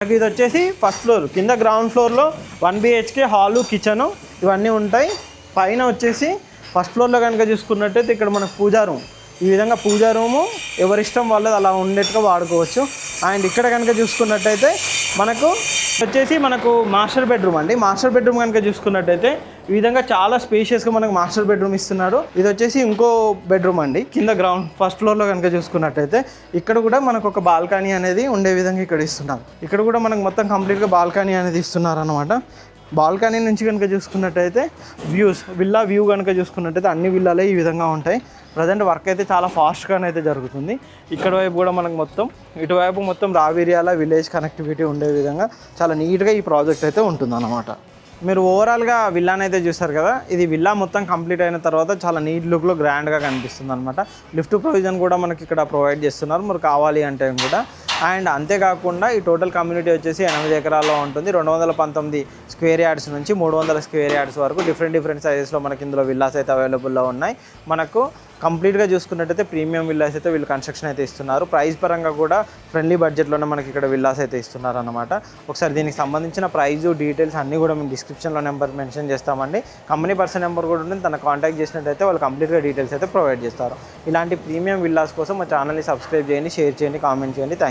మనకి ఇది వచ్చేసి ఫస్ట్ ఫ్లోర్, కింద గ్రౌండ్ ఫ్లోర్లో 1 BHK హాలు, కిచెను ఇవన్నీ ఉంటాయి. పైన వచ్చేసి ఫస్ట్ ఫ్లోర్లో కనుక చూసుకున్నట్టయితే ఇక్కడ మనకు పూజా రూమ్, ఈ విధంగా పూజా రూము ఎవరిష్టం వాళ్ళది అలా ఉండేట్టుగా వాడుకోవచ్చు. అండ్ ఇక్కడ కనుక చూసుకున్నట్టయితే మనకు వచ్చేసి మాస్టర్ బెడ్రూమ్ అండి. మాస్టర్ బెడ్రూమ్ కనుక చూసుకున్నట్టయితే ఈ విధంగా చాలా స్పేషియస్గా మనకు మాస్టర్ బెడ్రూమ్ ఇస్తున్నారు. ఇది వచ్చేసి ఇంకో బెడ్రూమ్ అండి. కింద ఫస్ట్ ఫ్లోర్లో కనుక చూసుకున్నట్టయితే ఇక్కడ కూడా మనకు ఒక బాల్కనీ అనేది ఉండే విధంగా ఇక్కడ ఇస్తున్నారు. ఇక్కడ కూడా మనకు మొత్తం కంప్లీట్గా బాల్కనీ అనేది ఇస్తున్నారు అనమాట. బాల్కనీ నుంచి కనుక చూసుకున్నట్టయితే విల్లా వ్యూ కనుక చూసుకున్నట్టయితే అన్ని విల్లాలే ఈ విధంగా ఉంటాయి. ప్రజెంట్ వర్క్ అయితే చాలా ఫాస్ట్గానే అయితే జరుగుతుంది. ఇక్కడ వైపు కూడా మనకు ఇటువైపు మొత్తం రావిర్యాల విలేజ్ కనెక్టివిటీ ఉండే విధంగా చాలా నీట్గా ఈ ప్రాజెక్ట్ అయితే ఉంటుందన్నమాట. మీరు ఓవరాల్గా విల్లాని అయితే చూస్తారు కదా, ఇది విల్లా మొత్తం కంప్లీట్ అయిన తర్వాత చాలా నీట్ లుక్లో గ్రాండ్గా కనిపిస్తుంది అనమాట. లిఫ్ట్ ప్రొవిజన్ కూడా మనకి ఇక్కడ ప్రొవైడ్ చేస్తున్నారు మీరు కావాలి అంటే కూడా. అండ్ అంతేకాకుండా ఈ టోటల్ కమ్యూనిటీ వచ్చేసి 8 ఎకరాల్లో ఉంటుంది. 219 స్క్వేర్ యార్డ్స్ నుంచి 300 స్క్వేర్ యార్డ్స్ వరకు డిఫరెంట్ సైజెస్లో మనకి ఇందులో విల్లాస్ అయితే అవైలబుల్లో ఉన్నాయి. మనకు కంప్లీట్గా చూసుకున్నట్టయితే ప్రీమియం విల్లాస్ అయితే వీళ్ళు కన్స్ట్రక్షన్ అయితే ఇస్తున్నారు. ప్రైస్ పరంగా కూడా ఫ్రెండ్లీ బడ్జెట్లోనే మనకి ఇక్కడ విల్లాస్ అయితే ఇస్తున్నారు అనమాట. ఒకసారి దీనికి సంబంధించిన ప్రైస్ డీటెయిల్స్ అన్నీ కూడా మేము డిస్క్రిప్షన్లో నెంబర్ మెన్షన్ చేస్తామండి. కంపెనీ పర్సన్ నెంబర్ కూడా ఉంటుంది, తన కాంటాక్ట్ చేసినట్టయితే వాళ్ళు కంప్లీట్గా డీటెయిల్స్ అయితే ప్రొవైడ్ చేస్తారు. ఇలాంటి ప్రీమియం విల్లాస్ కోసం మా ఛానల్ని సబ్స్క్రైబ్ చేయండి, షేర్ చేయండి, కామెంట్ చేయండి. Thank you.